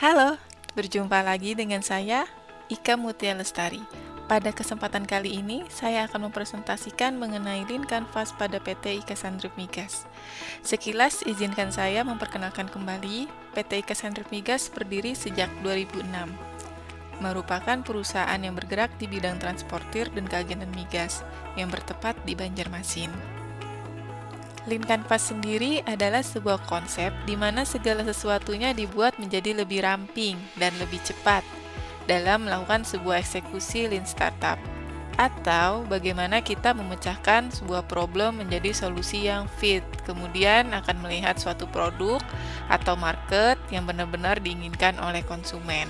Halo, berjumpa lagi dengan saya, Ika Mutia Lestari. Pada kesempatan kali ini, saya akan mempresentasikan mengenai Lean Canvas pada PT IKA Sandrip Migas. Sekilas, izinkan saya memperkenalkan kembali, PT IKA Sandrip Migas berdiri sejak 2006. Merupakan perusahaan yang bergerak di bidang transportir dan keagenan migas, yang bertempat di Banjarmasin. Lean Canvas sendiri adalah sebuah konsep di mana segala sesuatunya dibuat menjadi lebih ramping dan lebih cepat dalam melakukan sebuah eksekusi Lean Startup, atau bagaimana kita memecahkan sebuah problem menjadi solusi yang fit, kemudian akan melihat suatu produk atau market yang benar-benar diinginkan oleh konsumen.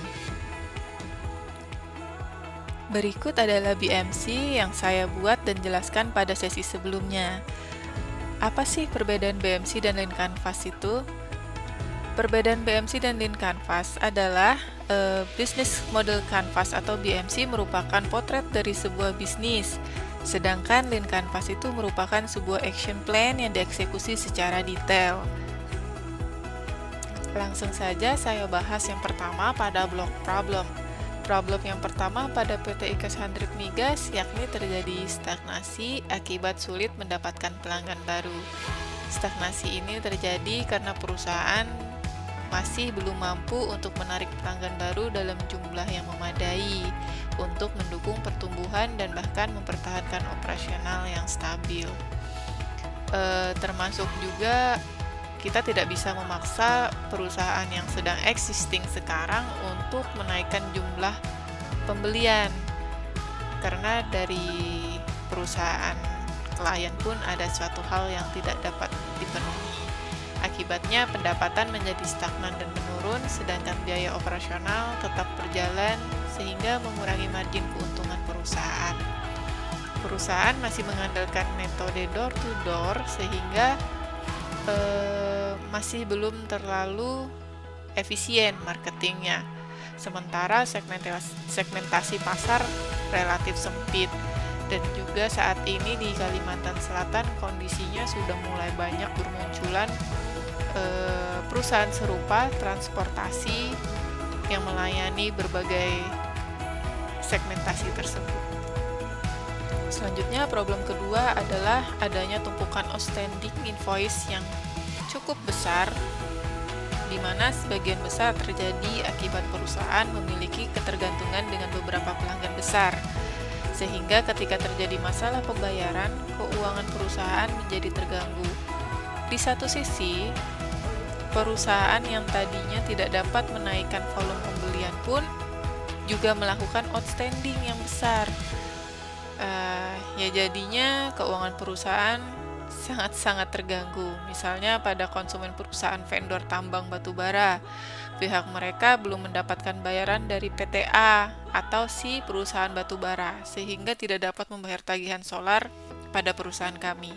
Berikut adalah BMC yang saya buat dan jelaskan pada sesi sebelumnya. Apa sih perbedaan BMC dan Lean Canvas itu? Perbedaan BMC dan Lean Canvas adalah Business Model Canvas atau BMC merupakan potret dari sebuah bisnis, sedangkan Lean Canvas itu merupakan sebuah action plan yang dieksekusi secara detail. Langsung saja saya bahas yang pertama pada blok problem. Problem yang pertama pada PT IKA Sandrip Migas yakni terjadi stagnasi akibat sulit mendapatkan pelanggan baru. Stagnasi ini terjadi karena perusahaan masih belum mampu untuk menarik pelanggan baru dalam jumlah yang memadai untuk mendukung pertumbuhan dan bahkan mempertahankan operasional yang stabil. Termasuk juga kita tidak bisa memaksa perusahaan yang sedang existing sekarang untuk menaikkan jumlah pembelian, karena dari perusahaan klien pun ada suatu hal yang tidak dapat dipenuhi. Akibatnya pendapatan menjadi stagnan dan menurun, sedangkan biaya operasional tetap berjalan sehingga mengurangi margin keuntungan perusahaan. Perusahaan masih mengandalkan metode door to door sehingga masih belum terlalu efisien marketingnya. Sementara segmentasi pasar relatif sempit, dan juga saat ini di Kalimantan Selatan kondisinya sudah mulai banyak bermunculan perusahaan serupa transportasi yang melayani berbagai segmentasi tersebut. Selanjutnya, problem kedua adalah adanya tumpukan outstanding invoice yang cukup besar, di mana sebagian besar terjadi akibat perusahaan memiliki ketergantungan dengan beberapa pelanggan besar, sehingga ketika terjadi masalah pembayaran, keuangan perusahaan menjadi terganggu. Di satu sisi, perusahaan yang tadinya tidak dapat menaikkan volume pembelian pun juga melakukan outstanding yang besar. Jadinya keuangan perusahaan sangat-sangat terganggu. Misalnya pada konsumen perusahaan vendor tambang batubara, pihak mereka belum mendapatkan bayaran dari PTA atau si perusahaan batubara, sehingga tidak dapat membayar tagihan solar pada perusahaan kami.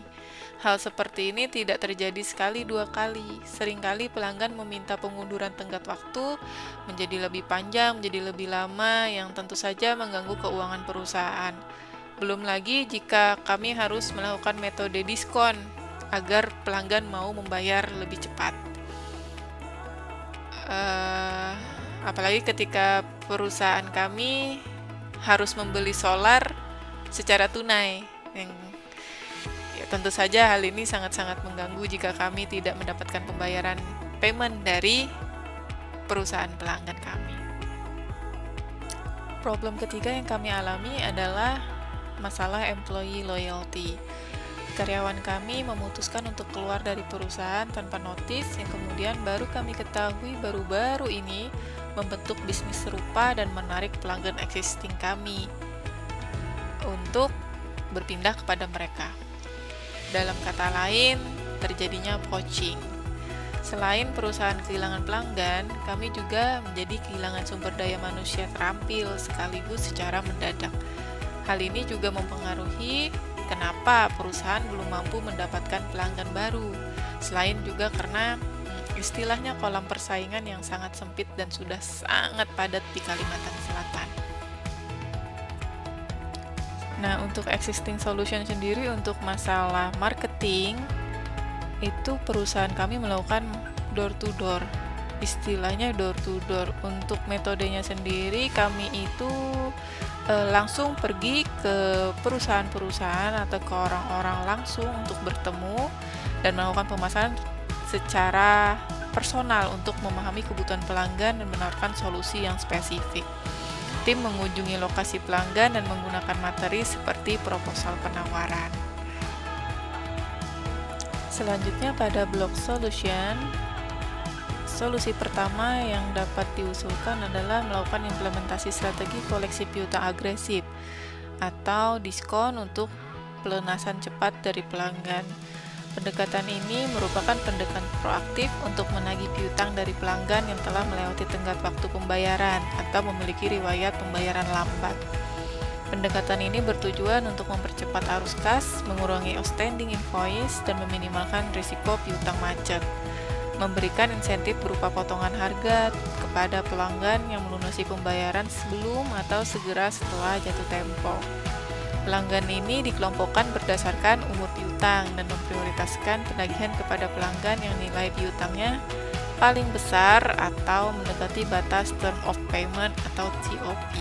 Hal seperti ini tidak terjadi sekali dua kali. Seringkali pelanggan meminta pengunduran tenggat waktu menjadi lebih panjang, menjadi lebih lama, yang tentu saja mengganggu keuangan perusahaan. Belum lagi jika kami harus melakukan metode diskon agar pelanggan mau membayar lebih cepat. Apalagi ketika perusahaan kami harus membeli solar secara tunai, yang tentu saja hal ini sangat-sangat mengganggu jika kami tidak mendapatkan pembayaran payment dari perusahaan pelanggan kami. Problem ketiga yang kami alami adalah masalah employee loyalty. Karyawan kami memutuskan untuk keluar dari perusahaan tanpa notis, yang kemudian baru kami ketahui baru-baru ini membentuk bisnis serupa dan menarik pelanggan existing kami untuk berpindah kepada mereka. Dalam kata lain, terjadinya poaching. Selain perusahaan kehilangan pelanggan, kami juga menjadi kehilangan sumber daya manusia terampil sekaligus secara mendadak. Hal ini juga mempengaruhi kenapa perusahaan belum mampu mendapatkan pelanggan baru. Selain juga karena istilahnya kolam persaingan yang sangat sempit dan sudah sangat padat di Kalimantan Selatan. Nah, untuk existing solution sendiri untuk masalah marketing, itu perusahaan kami melakukan door to door. istilahnya door to door. Untuk metodenya sendiri kami itu langsung pergi ke perusahaan-perusahaan atau ke orang-orang langsung untuk bertemu dan melakukan pemasaran secara personal untuk memahami kebutuhan pelanggan dan menawarkan solusi yang spesifik. Tim mengunjungi lokasi pelanggan dan menggunakan materi seperti proposal penawaran. Selanjutnya pada blok solution, solusi pertama yang dapat diusulkan adalah melakukan implementasi strategi koleksi piutang agresif atau diskon untuk pelunasan cepat dari pelanggan. Pendekatan ini merupakan pendekatan proaktif untuk menagih piutang dari pelanggan yang telah melewati tenggat waktu pembayaran atau memiliki riwayat pembayaran lambat. Pendekatan ini bertujuan untuk mempercepat arus kas, mengurangi outstanding invoice, dan meminimalkan risiko piutang macet. Memberikan insentif berupa potongan harga kepada pelanggan yang melunasi pembayaran sebelum atau segera setelah jatuh tempo. Pelanggan ini dikelompokkan berdasarkan umur piutang dan memprioritaskan penagihan kepada pelanggan yang nilai piutangnya paling besar atau mendekati batas term of payment atau TOP.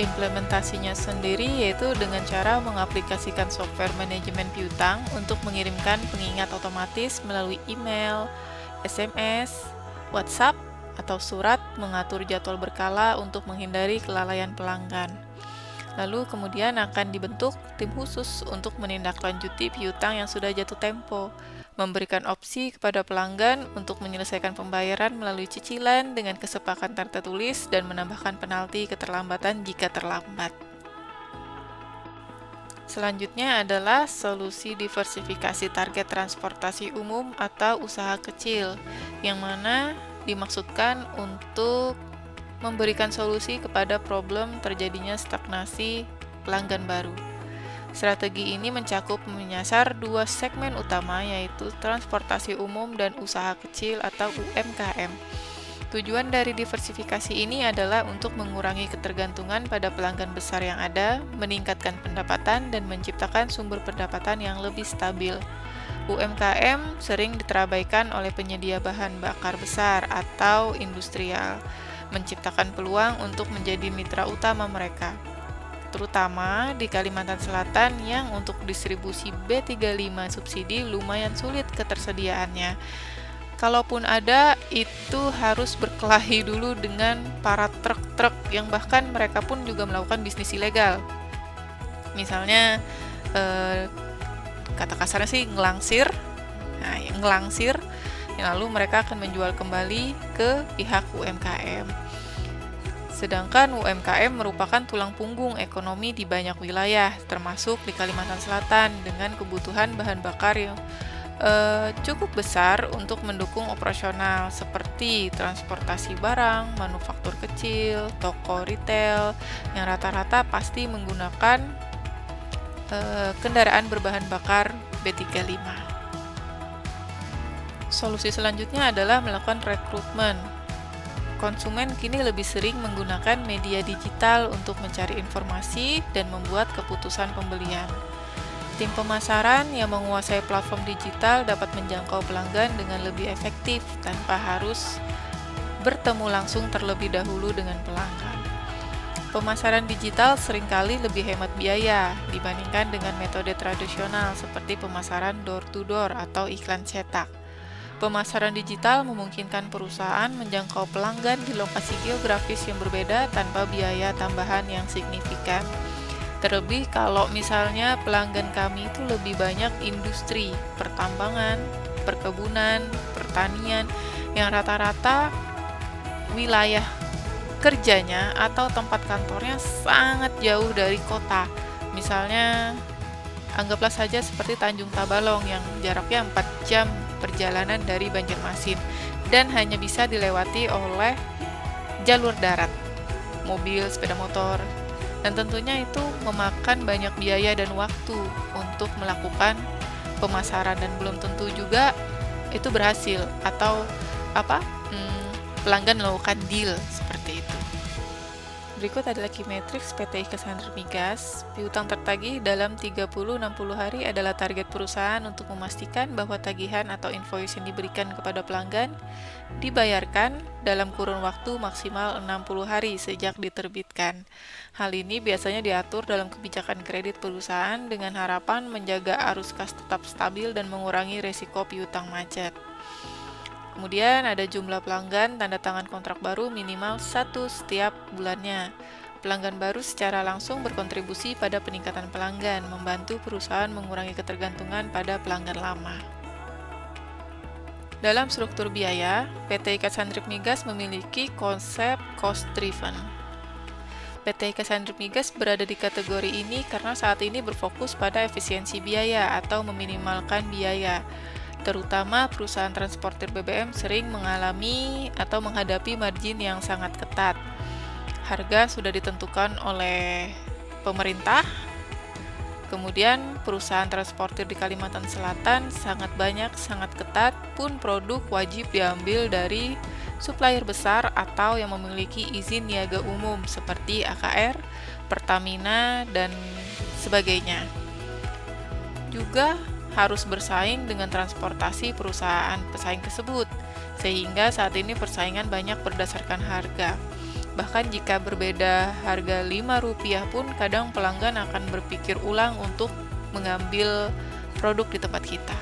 Implementasinya sendiri yaitu dengan cara mengaplikasikan software manajemen piutang untuk mengirimkan pengingat otomatis melalui email, SMS, WhatsApp, atau surat mengatur jadwal berkala untuk menghindari kelalaian pelanggan. Lalu kemudian akan dibentuk tim khusus untuk menindaklanjuti piutang yang sudah jatuh tempo, memberikan opsi kepada pelanggan untuk menyelesaikan pembayaran melalui cicilan dengan kesepakatan tertulis dan menambahkan penalti keterlambatan jika terlambat. Selanjutnya adalah solusi diversifikasi target transportasi umum atau usaha kecil, yang mana dimaksudkan untuk memberikan solusi kepada problem terjadinya stagnasi pelanggan baru. Strategi ini mencakup menyasar dua segmen utama, yaitu transportasi umum dan usaha kecil atau UMKM. Tujuan dari diversifikasi ini adalah untuk mengurangi ketergantungan pada pelanggan besar yang ada, meningkatkan pendapatan, dan menciptakan sumber pendapatan yang lebih stabil. UMKM sering diterabaikan oleh penyedia bahan bakar besar atau industrial, menciptakan peluang untuk menjadi mitra utama mereka, terutama di Kalimantan Selatan yang untuk distribusi B35 subsidi lumayan sulit ketersediaannya. Kalaupun ada, itu harus berkelahi dulu dengan para truk-truk yang bahkan mereka pun juga melakukan bisnis ilegal. Misalnya, kata kasarnya sih ngelangsir, lalu mereka akan menjual kembali ke pihak UMKM. Sedangkan UMKM merupakan tulang punggung ekonomi di banyak wilayah, termasuk di Kalimantan Selatan, dengan kebutuhan bahan bakar yang cukup besar untuk mendukung operasional seperti transportasi barang, manufaktur kecil, toko retail, yang rata-rata pasti menggunakan kendaraan berbahan bakar B35. Solusi selanjutnya adalah melakukan rekrutmen. Konsumen kini lebih sering menggunakan media digital untuk mencari informasi dan membuat keputusan pembelian. Tim pemasaran yang menguasai platform digital dapat menjangkau pelanggan dengan lebih efektif tanpa harus bertemu langsung terlebih dahulu dengan pelanggan. Pemasaran digital seringkali lebih hemat biaya dibandingkan dengan metode tradisional seperti pemasaran door-to-door atau iklan cetak. Pemasaran digital memungkinkan perusahaan menjangkau pelanggan di lokasi geografis yang berbeda tanpa biaya tambahan yang signifikan. Terlebih kalau misalnya pelanggan kami itu lebih banyak industri, pertambangan, perkebunan, pertanian, yang rata-rata wilayah kerjanya atau tempat kantornya sangat jauh dari kota. Misalnya, anggaplah saja seperti Tanjung Tabalong yang jaraknya 4 jam perjalanan dari Banjarmasin dan hanya bisa dilewati oleh jalur darat, mobil, sepeda motor, dan tentunya itu memakan banyak biaya dan waktu untuk melakukan pemasaran dan belum tentu juga itu berhasil atau pelanggan melakukan deal seperti itu. Berikut adalah key matrix PT IKA Sandrep Migas. Piutang tertagih dalam 30-60 hari adalah target perusahaan untuk memastikan bahwa tagihan atau invoice yang diberikan kepada pelanggan dibayarkan dalam kurun waktu maksimal 60 hari sejak diterbitkan. Hal ini biasanya diatur dalam kebijakan kredit perusahaan dengan harapan menjaga arus kas tetap stabil dan mengurangi resiko piutang macet. Kemudian ada jumlah pelanggan tanda tangan kontrak baru minimal 1 setiap bulannya. Pelanggan baru secara langsung berkontribusi pada peningkatan pelanggan, membantu perusahaan mengurangi ketergantungan pada pelanggan lama. Dalam struktur biaya, PT IKA Sandrep Migas memiliki konsep cost driven. PT IKA Sandrep Migas berada di kategori ini karena saat ini berfokus pada efisiensi biaya atau meminimalkan biaya. Terutama perusahaan transportir BBM sering mengalami atau menghadapi margin yang sangat ketat. Harga sudah ditentukan oleh pemerintah. Kemudian perusahaan transportir di Kalimantan Selatan sangat banyak, sangat ketat, pun produk wajib diambil dari supplier besar atau yang memiliki izin niaga umum seperti AKR, Pertamina, dan sebagainya. Juga harus bersaing dengan transportasi perusahaan pesaing tersebut, sehingga saat ini persaingan banyak berdasarkan harga. Bahkan jika berbeda harga Rp5 pun kadang pelanggan akan berpikir ulang untuk mengambil produk di tempat kita.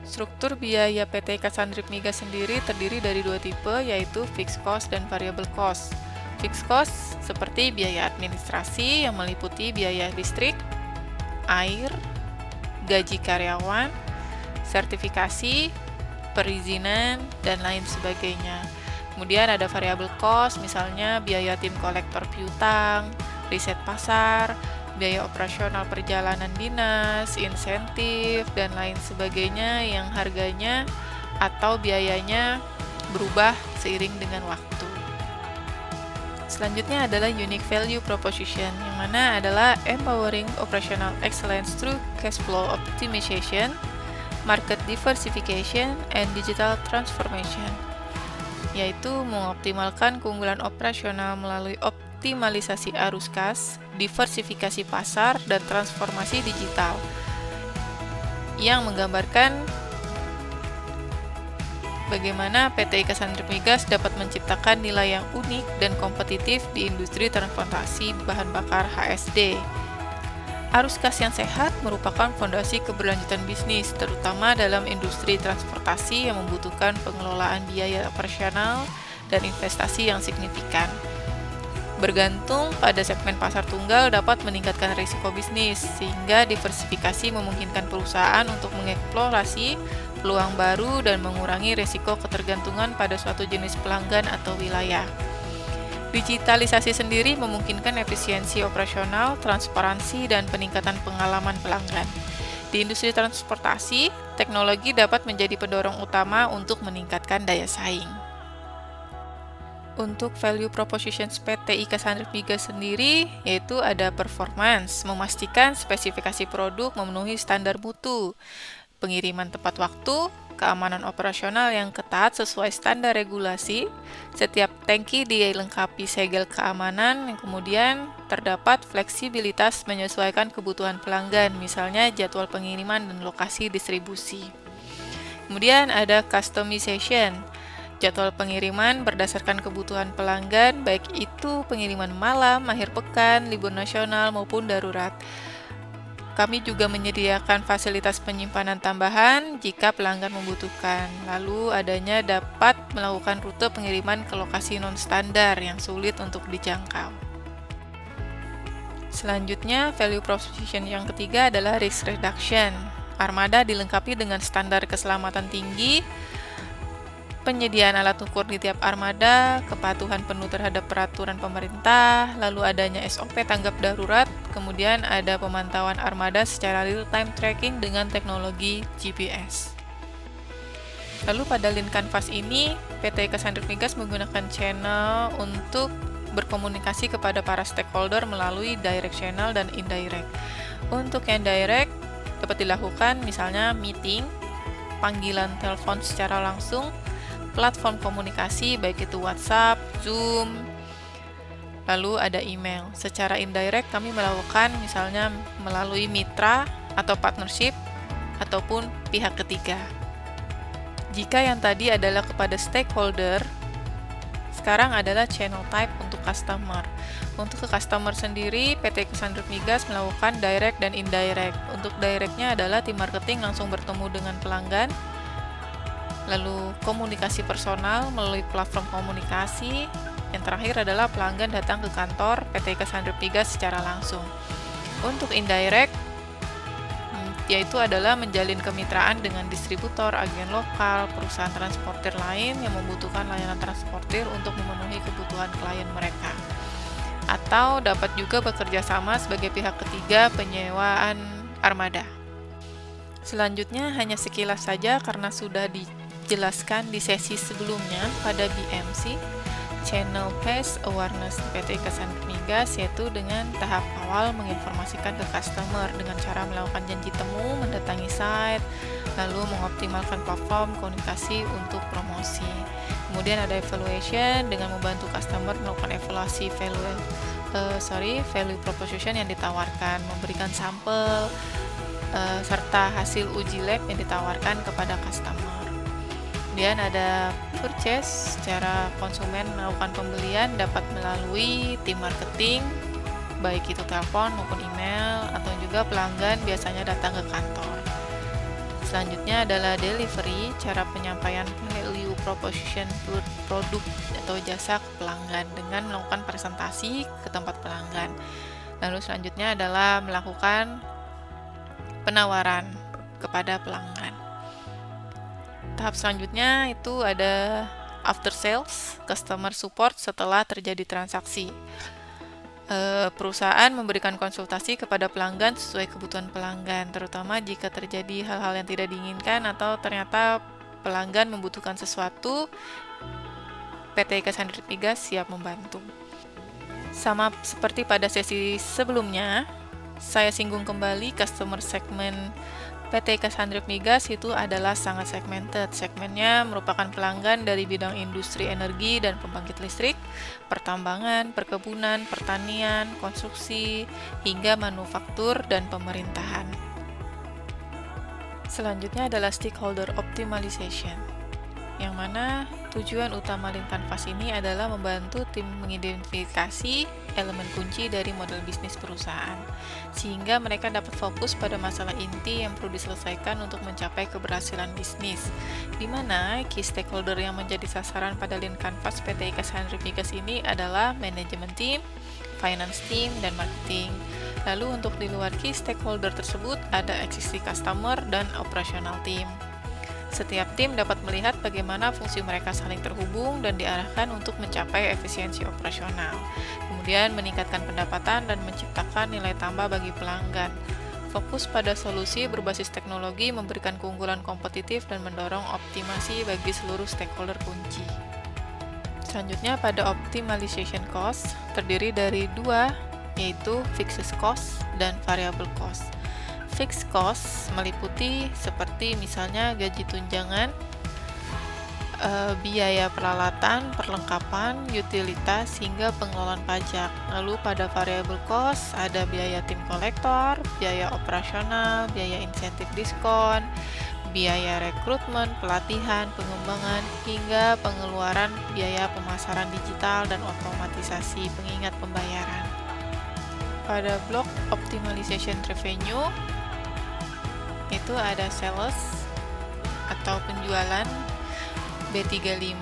Struktur biaya PT IKA Sandrep Migas sendiri terdiri dari 2 tipe, yaitu fixed cost dan variable cost. Fixed cost seperti biaya administrasi yang meliputi biaya listrik, air, gaji karyawan, sertifikasi, perizinan, dan lain sebagainya. Kemudian ada variable cost, misalnya biaya tim kolektor piutang, riset pasar, biaya operasional perjalanan dinas, insentif, dan lain sebagainya yang harganya atau biayanya berubah seiring dengan waktu. Selanjutnya adalah unique value proposition, yang mana adalah empowering operational excellence through cash flow optimization, market diversification, and digital transformation, yaitu mengoptimalkan keunggulan operasional melalui optimalisasi arus kas, diversifikasi pasar, dan transformasi digital, yang menggambarkan bagaimana PT IKA Sandrep Migas dapat menciptakan nilai yang unik dan kompetitif di industri transportasi bahan bakar HSD. Arus kas yang sehat merupakan fondasi keberlanjutan bisnis, terutama dalam industri transportasi yang membutuhkan pengelolaan biaya operasional dan investasi yang signifikan. Bergantung pada segmen pasar tunggal dapat meningkatkan risiko bisnis, sehingga diversifikasi memungkinkan perusahaan untuk mengeksplorasi peluang baru dan mengurangi risiko ketergantungan pada suatu jenis pelanggan atau wilayah. Digitalisasi sendiri memungkinkan efisiensi operasional, transparansi, dan peningkatan pengalaman pelanggan. Di industri transportasi, teknologi dapat menjadi pendorong utama untuk meningkatkan daya saing. Untuk value propositions PT IKA Sandrep Migas sendiri, yaitu ada performance, memastikan spesifikasi produk memenuhi standar mutu, pengiriman tepat waktu, keamanan operasional yang ketat sesuai standar regulasi, setiap tangki dilengkapi segel keamanan, yang kemudian terdapat fleksibilitas menyesuaikan kebutuhan pelanggan, misalnya jadwal pengiriman dan lokasi distribusi. Kemudian ada customization, jadwal pengiriman berdasarkan kebutuhan pelanggan, baik itu pengiriman malam, akhir pekan, libur nasional, maupun darurat. Kami juga menyediakan fasilitas penyimpanan tambahan jika pelanggan membutuhkan. Lalu adanya dapat melakukan rute pengiriman ke lokasi non-standar yang sulit untuk dijangkau. Selanjutnya, value proposition yang ketiga adalah risk reduction. Armada dilengkapi dengan standar keselamatan tinggi, penyediaan alat ukur di tiap armada, kepatuhan penuh terhadap peraturan pemerintah, lalu adanya SOP tanggap darurat, kemudian ada pemantauan armada secara real-time tracking dengan teknologi GPS. Lalu pada Lean Canvas ini, PT IKA Sandrep Migas menggunakan channel untuk berkomunikasi kepada para stakeholder melalui direct channel dan indirect. Untuk yang direct, dapat dilakukan misalnya meeting, panggilan telepon secara langsung, platform komunikasi baik itu WhatsApp, Zoom, Lalu ada email. Secara indirect kami melakukan misalnya melalui mitra atau partnership ataupun pihak ketiga. Jika yang tadi adalah kepada stakeholder, sekarang adalah channel type untuk customer. Untuk ke customer sendiri, PT Cassandra Migas melakukan direct dan indirect. Untuk directnya adalah tim marketing langsung bertemu dengan pelanggan. Lalu komunikasi personal melalui platform komunikasi. Yang terakhir adalah pelanggan datang ke kantor PT Cassandra Migas secara langsung. Untuk indirect, yaitu adalah menjalin kemitraan dengan distributor, agen lokal, perusahaan transportir lain yang membutuhkan layanan transportir untuk memenuhi kebutuhan klien mereka. Atau dapat juga bekerja sama sebagai pihak ketiga penyewaan armada. Selanjutnya hanya sekilas saja karena sudah dijelaskan di sesi sebelumnya pada BMC, Channel Based Awareness PT Cassandra Migas, yaitu dengan tahap awal menginformasikan ke customer dengan cara melakukan janji temu, mendatangi site, lalu mengoptimalkan platform komunikasi untuk promosi. Kemudian ada evaluation dengan membantu customer melakukan evaluasi value proposition yang ditawarkan, memberikan sampel serta hasil uji lab yang ditawarkan kepada customer. Kemudian ada purchase, secara konsumen melakukan pembelian dapat melalui tim marketing, baik itu telepon maupun email, atau juga pelanggan biasanya datang ke kantor. Selanjutnya adalah delivery, cara penyampaian value proposition produk atau jasa ke pelanggan dengan melakukan presentasi ke tempat pelanggan. Lalu selanjutnya adalah melakukan penawaran kepada pelanggan. Tahap selanjutnya itu ada after sales, customer support setelah terjadi transaksi. Perusahaan memberikan konsultasi kepada pelanggan sesuai kebutuhan pelanggan, terutama jika terjadi hal-hal yang tidak diinginkan atau ternyata pelanggan membutuhkan sesuatu, PT Cassandra Migas siap membantu. Sama seperti pada sesi sebelumnya, saya singgung kembali customer segment PT Cassandra Migas itu adalah sangat segmented. Segmennya merupakan pelanggan dari bidang industri energi dan pembangkit listrik, pertambangan, perkebunan, pertanian, konstruksi, hingga manufaktur dan pemerintahan. Selanjutnya adalah stakeholder optimization, yang mana tujuan utama Lean Canvas ini adalah membantu tim mengidentifikasi elemen kunci dari model bisnis perusahaan, sehingga mereka dapat fokus pada masalah inti yang perlu diselesaikan untuk mencapai keberhasilan bisnis, di mana key stakeholder yang menjadi sasaran pada Lean Canvas PT Cassandra Migas ini adalah manajemen team, finance team, dan marketing. Lalu untuk di luar key stakeholder tersebut ada existing customer dan operational team. Setiap tim dapat melihat bagaimana fungsi mereka saling terhubung dan diarahkan untuk mencapai efisiensi operasional. Kemudian meningkatkan pendapatan dan menciptakan nilai tambah bagi pelanggan. Fokus pada solusi berbasis teknologi memberikan keunggulan kompetitif dan mendorong optimasi bagi seluruh stakeholder kunci. Selanjutnya pada optimization cost terdiri dari dua, yaitu fixed cost dan variable cost. Fixed cost meliputi seperti misalnya gaji tunjangan, biaya peralatan, perlengkapan, utilitas, hingga pengelolaan pajak. Lalu pada variable cost ada biaya tim kolektor, biaya operasional, biaya insentif diskon, biaya rekrutmen, pelatihan, pengembangan, hingga pengeluaran biaya pemasaran digital dan otomatisasi pengingat pembayaran. Pada blok optimization revenue itu ada sales atau penjualan B35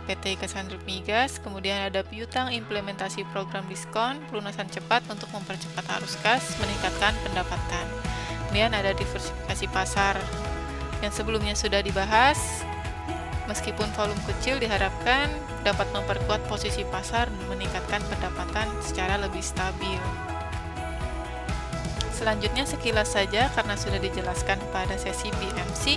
PT Cassandra Migas, kemudian ada piutang implementasi program diskon, pelunasan cepat untuk mempercepat arus kas, meningkatkan pendapatan. Kemudian ada diversifikasi pasar yang sebelumnya sudah dibahas, meskipun volume kecil diharapkan dapat memperkuat posisi pasar dan meningkatkan pendapatan secara lebih stabil. Selanjutnya sekilas saja karena sudah dijelaskan pada sesi BMC,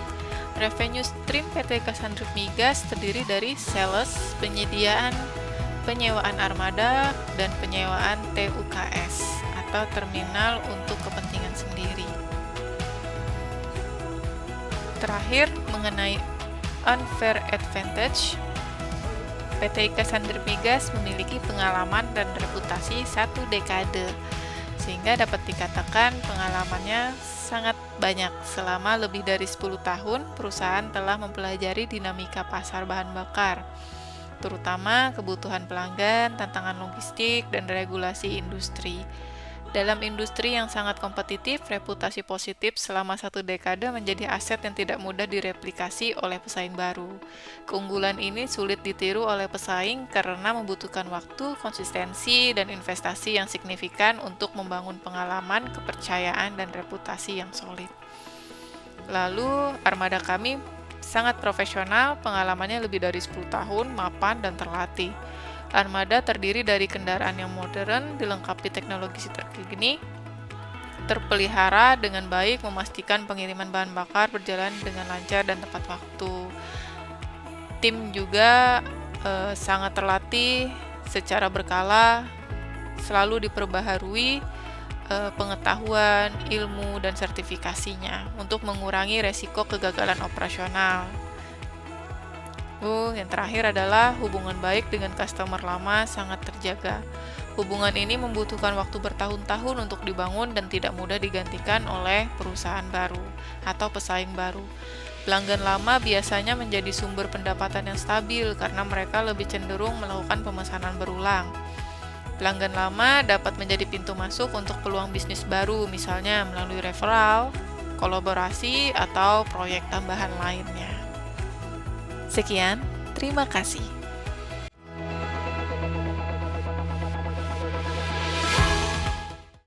revenue stream PT Cassandra Migas terdiri dari sales, penyewaan armada, dan penyewaan TUKS atau terminal untuk kepentingan sendiri. Terakhir, mengenai unfair advantage, PT IKA Sandri Migas memiliki pengalaman dan reputasi 1 dekade, sehingga dapat dikatakan pengalamannya sangat banyak. Selama lebih dari 10 tahun, perusahaan telah mempelajari dinamika pasar bahan bakar, terutama kebutuhan pelanggan, tantangan logistik, dan regulasi industri. Dalam industri yang sangat kompetitif, reputasi positif selama 1 dekade menjadi aset yang tidak mudah direplikasi oleh pesaing baru. Keunggulan ini sulit ditiru oleh pesaing karena membutuhkan waktu, konsistensi, dan investasi yang signifikan untuk membangun pengalaman, kepercayaan, dan reputasi yang solid. Lalu, armada kami sangat profesional, pengalamannya lebih dari 10 tahun, mapan, dan terlatih. Armada terdiri dari kendaraan yang modern, dilengkapi teknologi terkini, terpelihara dengan baik, memastikan pengiriman bahan bakar berjalan dengan lancar dan tepat waktu. Tim juga sangat terlatih secara berkala, selalu diperbaharui pengetahuan, ilmu, dan sertifikasinya untuk mengurangi resiko kegagalan operasional. Yang terakhir adalah hubungan baik dengan customer lama sangat terjaga. Hubungan ini membutuhkan waktu bertahun-tahun untuk dibangun dan tidak mudah digantikan oleh perusahaan baru atau pesaing baru. Pelanggan lama biasanya menjadi sumber pendapatan yang stabil karena mereka lebih cenderung melakukan pemesanan berulang. Pelanggan lama dapat menjadi pintu masuk untuk peluang bisnis baru, misalnya melalui referral, kolaborasi, atau proyek tambahan lainnya. Sekian, terima kasih.